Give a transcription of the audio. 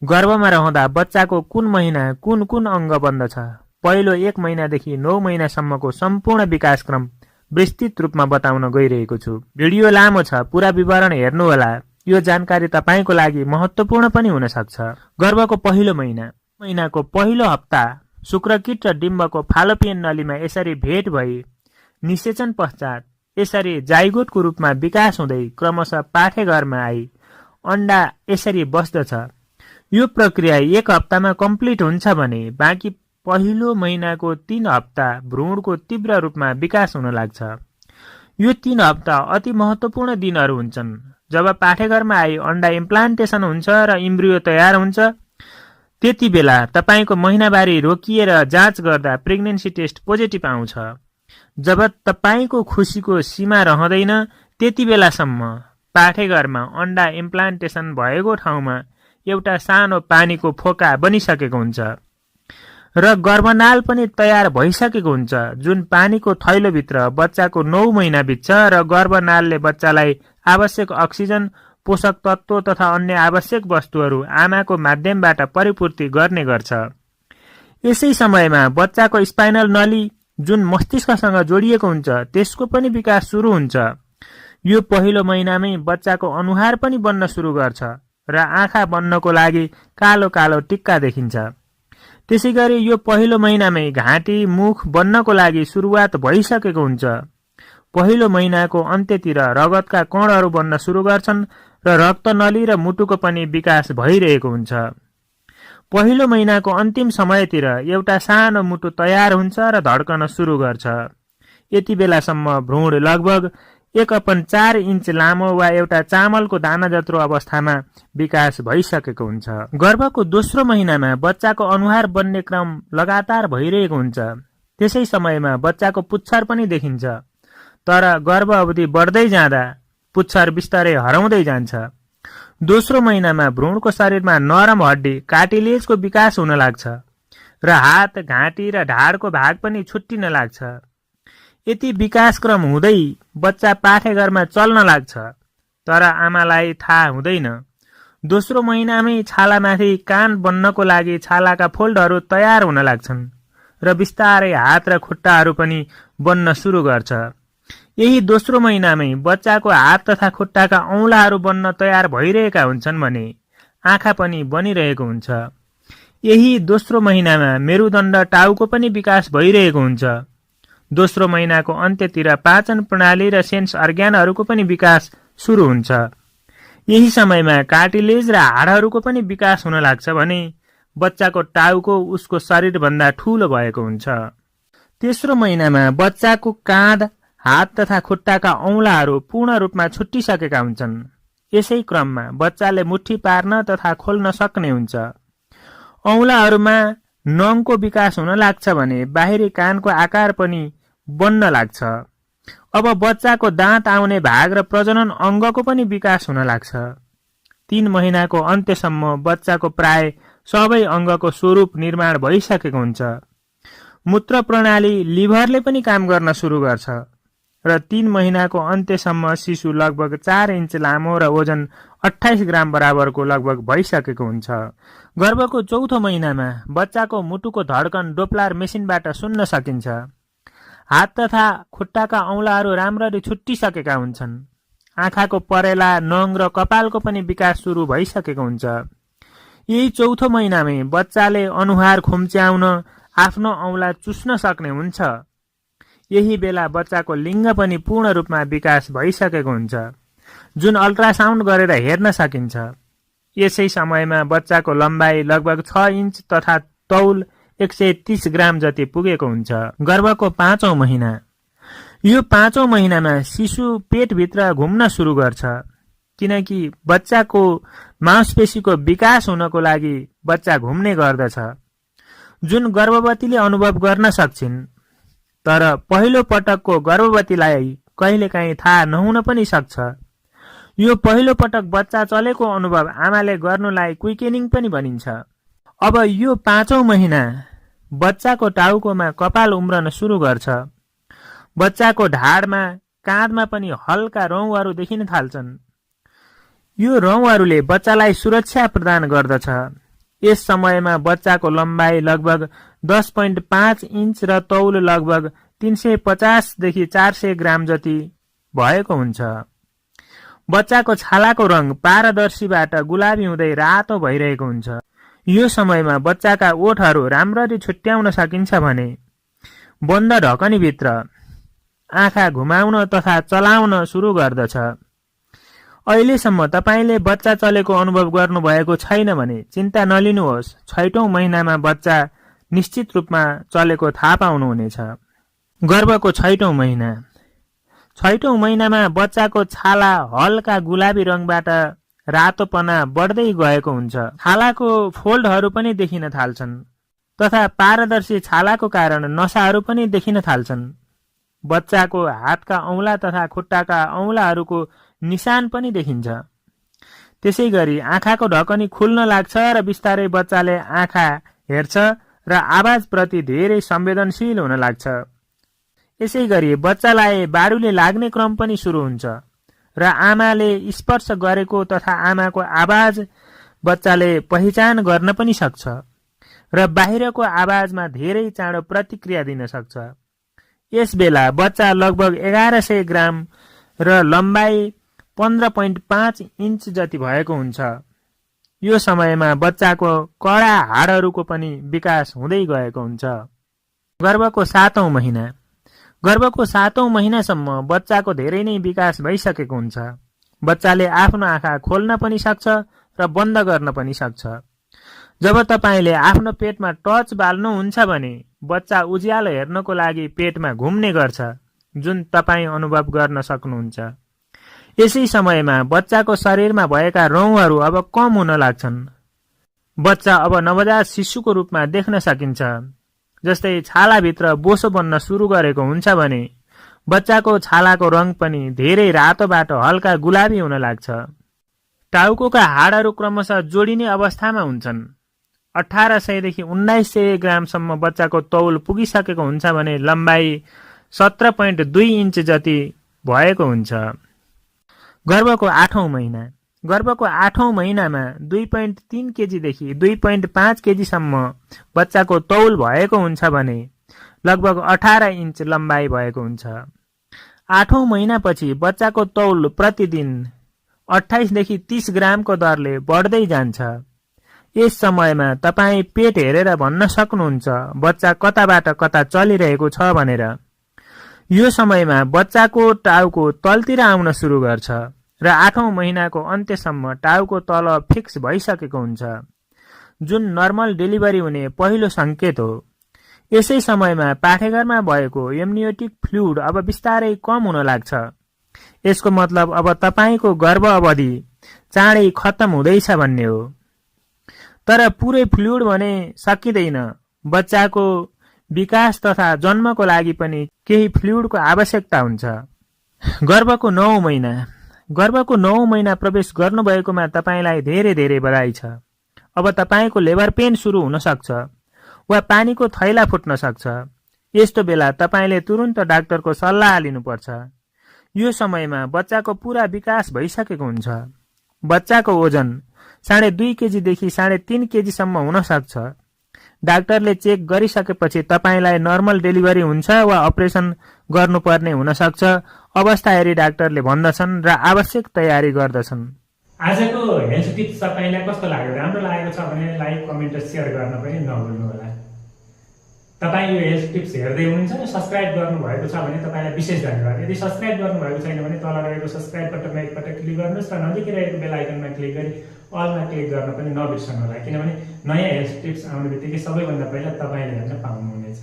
गर्भमा रहँदा बच्चाको कुन महिना कुन कुन अङ्ग बन्दछ? पहिलो 1 महिनादेखि 9 महिनासम्मको सम्पूर्ण विकासक्रम विस्तृत रूपमा बताउन गइरहेको छु। भिडियो लामो छ, पूरा विवरण हेर्नुहोला। यो जानकारी तपाईको लागि महत्त्वपूर्ण पनि हुन सक्छ। गर्भको पहिलो महिनाको पहिलो हप्ता शुक्रकीट र डिम्बको फालोपियन नलीमा यसरी भेट भई निषेचन पश्चात यसरी जाइगोटको रूपमा विकास हुँदै क्रमशः पाठेघरमा आई अण्डा यसरी बस्दछ। यो प्रक्रिया 1 हप्तामा कम्प्लिट हुन्छ भने बाँकी पहिलो महिनाको 3 हप्ता भ्रूणको तीव्र रूपमा विकास हुन लाग्छ। यो 3 हप्ता अति महत्त्वपूर्ण दिनहरू हुन्छन् जब पाठेघरमा आई अण्डा इम्प्लान्टेसन हुन्छ र इम्ब्रियो तयार हुन्छ। त्यति बेला तपाईको महिनावारी रोकिएर जाँच गर्दा प्रेग्नेन्सी टेस्ट पोजिटिभ आउँछ। जब तपाईको खुसीको सीमा रहँदैन त्यति बेलासम्म पाठेघरमा अण्डा इम्प्लान्टेसन भएको ठाउँमा एउटा सानो पानीको फोका बनिसकेको हुन्छ र गर्भनाल पनि तयार भइसकेको हुन्छ, जुन पानीको थैलोभित्र बच्चाको 9 महिना बित्छ र गर्भनालले बच्चालाई आवश्यक अक्सिजन, पोषक तत्त्व तथा अन्य आवश्यक वस्तुहरू आमाको माध्यमबाट परिपूर्ति गर्ने गर्छ। यसै समयमा बच्चाको स्पाइनल नली जुन मस्तिष्कसँग जोडिएको हुन्छ त्यसको पनि विकास सुरु हुन्छ। यो पहिलो महिनामै बच्चाको अनुहार पनि बन्न सुरु गर्छ र आँखा बन्नको लागि कालो कालो टिक्का देखिन्छ। त्यसैगरी यो पहिलो महिनामै घाँटी मुख बन्नको लागि सुरुवात भइसकेको हुन्छ। पहिलो महिनाको अन्त्यतिर रगतका कणहरू बन्न सुरु गर्छन् र रक्तनली र मुटुको पनि विकास भइरहेको हुन्छ। पहिलो महिनाको अन्तिम समयतिर एउटा सानो मुटु तयार हुन्छ र धड्कन सुरु गर्छ। यति बेलासम्म भ्रूण लगभग 1/4 इन्च लामो वा एउटा चामलको दाना जत्रो अवस्थामा विकास भइसकेको हुन्छ। गर्भको दोस्रो महिनामा बच्चाको अनुहार बन्ने क्रम लगातार भइरहेको हुन्छ। त्यसै समयमा बच्चाको पुच्छर पनि देखिन्छ, तर गर्भ अवधि बढ्दै जाँदा पुच्छर बिस्तारै हराउँदै जान्छ। दोस्रो महिनामा भ्रूणको शरीरमा नरम हड्डी कार्टिलेजको विकास हुन लाग्छ र हात, घाँटी र ढाडको भाग पनि छुट्टिन लाग्छ। यति विकासक्रम हुँदै बच्चा पाठेघरमा चल्न लाग्छ, तर आमालाई थाहा हुँदैन। दोस्रो महिनामै छालामाथि कान बन्नको लागि छालाका फोल्डहरू तयार हुन लाग्छन् र बिस्तारै हात र खुट्टाहरू पनि बन्न सुरु गर्छ। यही दोस्रो महिनामै बच्चाको हात तथा खुट्टाका औँलाहरू बन्न तयार भइरहेका हुन्छन् भने आँखा पनि बनिरहेको हुन्छ। यही दोस्रो महिनामा मेरुदण्ड टाउको पनि विकास भइरहेको हुन्छ। दोस्रो महिनाको अन्त्यतिर पाचन प्रणाली र सेन्स अर्ग्यानहरूको पनि विकास सुरु हुन्छ। यही समयमा कार्टिलेज र हाडहरूको पनि विकास हुन लाग्छ भने बच्चाको टाउको उसको शरीरभन्दा ठूलो भएको हुन्छ। तेस्रो महिनामा बच्चाको काँध, हात तथा खुट्टाका औँलाहरू पूर्ण रूपमा छुट्टिसकेका हुन्छन्। यसै क्रममा बच्चाले मुट्ठी पार्न तथा खोल्न सक्ने हुन्छ। औँलाहरूमा नङको विकास हुन लाग्छ भने बाहिरी कानको आकार पनि बन्न लाग्छ। अब बच्चाको दाँत आउने भाग र प्रजनन अङ्गको पनि विकास हुन लाग्छ। 3 महिनाको अन्त्यसम्म बच्चाको प्राय सबै अङ्गको स्वरूप निर्माण भइसकेको हुन्छ। मूत्र प्रणाली, लिभरले पनि काम गर्न सुरु गर्छ र 3 महिनाको अन्त्यसम्म शिशु लगभग 4 इन्च लामो र वजन 28 ग्राम बराबरको लगभग भइसकेको हुन्छ। गर्भको चौथो महिनामा बच्चाको मुटुको धड्कन डोप्लर मेसिनबाट सुन्न सकिन्छ। हात तथा खुट्टाका औँलाहरू राम्ररी छुट्टिसकेका हुन्छन्। आँखाको परेला, नङ र कपालको पनि विकास सुरु भइसकेको हुन्छ। यही चौथो महिनामै बच्चाले अनुहार खुम्च्याउन, आफ्नो औँला चुस्न सक्ने हुन्छ। यही बेला बच्चाको लिङ्ग पनि पूर्ण रूपमा विकास भइसकेको हुन्छ, जुन अल्ट्रासाउन्ड गरेर हेर्न सकिन्छ। यसै समयमा बच्चाको लम्बाइ लगभग 6 इन्च तथा तौल 130 ग्राम जति पुगेको हुन्छ। गर्भको 5औं महिना। यो 5औं महिनामा शिशु पेटभित्र घुम्न सुरु गर्छ, किनकि बच्चाको मांसपेशीको विकास हुनको लागि बच्चा घुम्ने गर्दछ, जुन गर्भवतीले अनुभव गर्न सक्छिन्। तर पहिलो पटकको गर्भवतीलाई कहिलेकाहीँ थाहा नहुन पनि सक्छ। यो पहिलो पटक बच्चा चलेको अनुभव आमाले गर्नुलाई क्विकेनिङ पनि भनिन्छ। अब यो 5औं महिना बच्चाको टाउकोमा कपाल उम्रन सुरु गर्छ। बच्चाको ढाडमा, काँधमा पनि हल्का रौँहरू देखिन थाल्छन्। यो रौँहरूले बच्चालाई सुरक्षा प्रदान गर्दछ। यस समयमा बच्चाको लम्बाइ लगभग 10.5 इन्च र तौल लगभग 350 देखि 400 ग्राम जति भएको हुन्छ। बच्चाको छालाको रङ पारदर्शीबाट गुलाबी हुँदै रातो भइरहेको हुन्छ। यो समयमा बच्चाका ओठहरू राम्ररी छुट्याउन सकिन्छ भने बन्द ढकनीभित्र आँखा घुमाउन तथा चलाउन सुरु गर्दछ। अहिलेसम्म तपाईले बच्चा चलेको अनुभव गर्नुभएको छैन भने चिन्ता नलिनुहोस्। 6औं महिनामा बच्चा निश्चित रूपमा चलेको थाहा पाउनुहुनेछ। गर्भको 6औं महिना। 6औं महिनामा बच्चाको छाला हल्का गुलाबी रङबाट रातोपना बढ्दै गएको हुन्छ। छालाको फोल्डहरू पनि देखिन थाल्छन् तथा पारदर्शी छालाको कारण नसाहरू पनि देखिन थाल्छन्। बच्चाको हातका औंला तथा खुट्टाका औंलाहरूको निशान पनि देखिन्छ। त्यसैगरी आँखाको ढकनी खुल्न लाग्छ र बिस्तारै बच्चाले आँखा हेर्छ र आवाजप्रति धेरै संवेदनशील हुन लाग्छ। यसैगरी बच्चालाई बारुले लाग्ने क्रम पनि सुरु हुन्छ र आमाले स्पर्श गरेको तथा आमाको आवाज बच्चाले पहिचान गर्न पनि सक्छ र बाहिरको आवाजमा धेरै चाँडो प्रतिक्रिया दिन सक्छ। यस बेला बच्चा लगभग 1100 ग्राम र लम्बाइ 15.5 इन्च जति भएको हुन्छ। यो समयमा बच्चाको कडा हाडहरूको पनि विकास हुँदै गएको हुन्छ। गर्भको 7औं महिना। गर्भको 7औं महिनासम्म बच्चाको धेरै नै विकास भइसकेको हुन्छ। बच्चाले आफ्नो आँखा खोल्न पनि सक्छ र बन्द गर्न पनि सक्छ। जब तपाईले आफ्नो पेटमा टर्च बाल्नुहुन्छ भने बच्चा उज्यालो हेर्नको लागि पेटमा घुम्ने गर्छ, जुन तपाई अनुभव गर्न सक्नुहुन्छ। यसै समयमा बच्चाको शरीरमा भएका रौँहरू अब कम हुन लाग्छन्। बच्चा अब नवजात शिशुको रूपमा देख्न सकिन्छ। जस्तै छालाभित्र बोसो बन्न सुरु गरेको हुन्छ भने बच्चाको छालाको रङ पनि धेरै रातोबाट हल्का गुलाबी हुन लाग्छ। टाउकोका हाडहरू क्रमशः जोडिने अवस्थामा हुन्छन्। 1800 देखि 1900 ग्रामसम्म बच्चाको तौल पुगिसकेको हुन्छ भने लम्बाइ 17.2 इन्च जति भएको हुन्छ। गर्भको 8औं महिना। गर्भको 8औं महिनामा 2.3 केजीदेखि 2.5 केजीसम्म बच्चाको तौल भएको हुन्छ भने लगभग 18 इन्च लम्बाइ भएको हुन्छ। 8औं महिनापछि बच्चाको तौल प्रतिदिन 28 देखि 30 ग्रामको दरले बढ्दै जान्छ। यस समयमा तपाई पेट हेरेर भन्न सक्नुहुन्छ बच्चा कताबाट कता चलिरहेको छ भनेर। यो समयमा बच्चाको टाउको तलतिर आउन सुरु गर्छ र 8औं महिनाको अन्त्यसम्म टाउको तल फिक्स भइसकेको हुन्छ, जुन नर्मल डेलिभरी हुने पहिलो संकेत हो। यसै समयमा पाठेघरमा भएको एम्नियोटिक फ्लुइड अब बिस्तारै कम हुन लाग्छ। यसको मतलब अब तपाईको गर्भ अवधि चाँडै खत्तम हुँदैछ भन्ने हो। तर पुरै फ्लुइड भने सकिँदैन। बच्चाको विकास तथा जन्मको लागि पनि केही फ्लुइडको आवश्यकता हुन्छ। गर्भको 9औं महिना। गर्भको 9औं महिना प्रवेश गर्नुभएकोमा तपाईलाई धेरै धेरै बधाई छ। अब तपाईको लेबर पेन सुरु हुन सक्छ वा पानीको थैला फुट्न सक्छ। यस्तो बेला तपाईले तुरुन्त डाक्टरको सल्लाह लिनुपर्छ। यो समयमा बच्चाको पूरा विकास भइसकेको हुन्छ। बच्चाको ओजन 2.5 केजीदेखि 3.5 केजीसम्म हुन सक्छ। डाक्टरले चेक गरिसकेपछि तपाईलाई नर्मल डेलिभरी हुन्छ वा अपरेसन गर्नुपर्ने हुन सक्छ। अवस्था हेरी डाक्टरले भन्दछन् र आवश्यक तयारी गर्दछन्। आजको हेल्थ टिप्स तपाईलाई कस्तो लाग्यो? राम्रो लागेको छ भने लाइक, कमेन्ट र शेयर गर्न पनि नभुल्नु होला। तपाईं यो हेल्थ टिप्स हेर्दै हुनुहुन्छ र सब्स्क्राइब गर्नुभएको छ भने तपाईलाई विशेष धन्यवाद। यदि सब्स्क्राइब गर्नुभएको छैन भने तल रहेको सब्स्क्राइब बटनमा एकपटक क्लिक गर्नुहोस् र नजिकै रहेको बेल आइकनमा क्लिक गरी अलमा क्लिक गर्न पनि नबिर्सनु होला, किनभने नयाँ हेल्थ टिप्स आउने बित्तिकै सबैभन्दा पहिला तपाईले हेर्न पाउनुहुनेछ।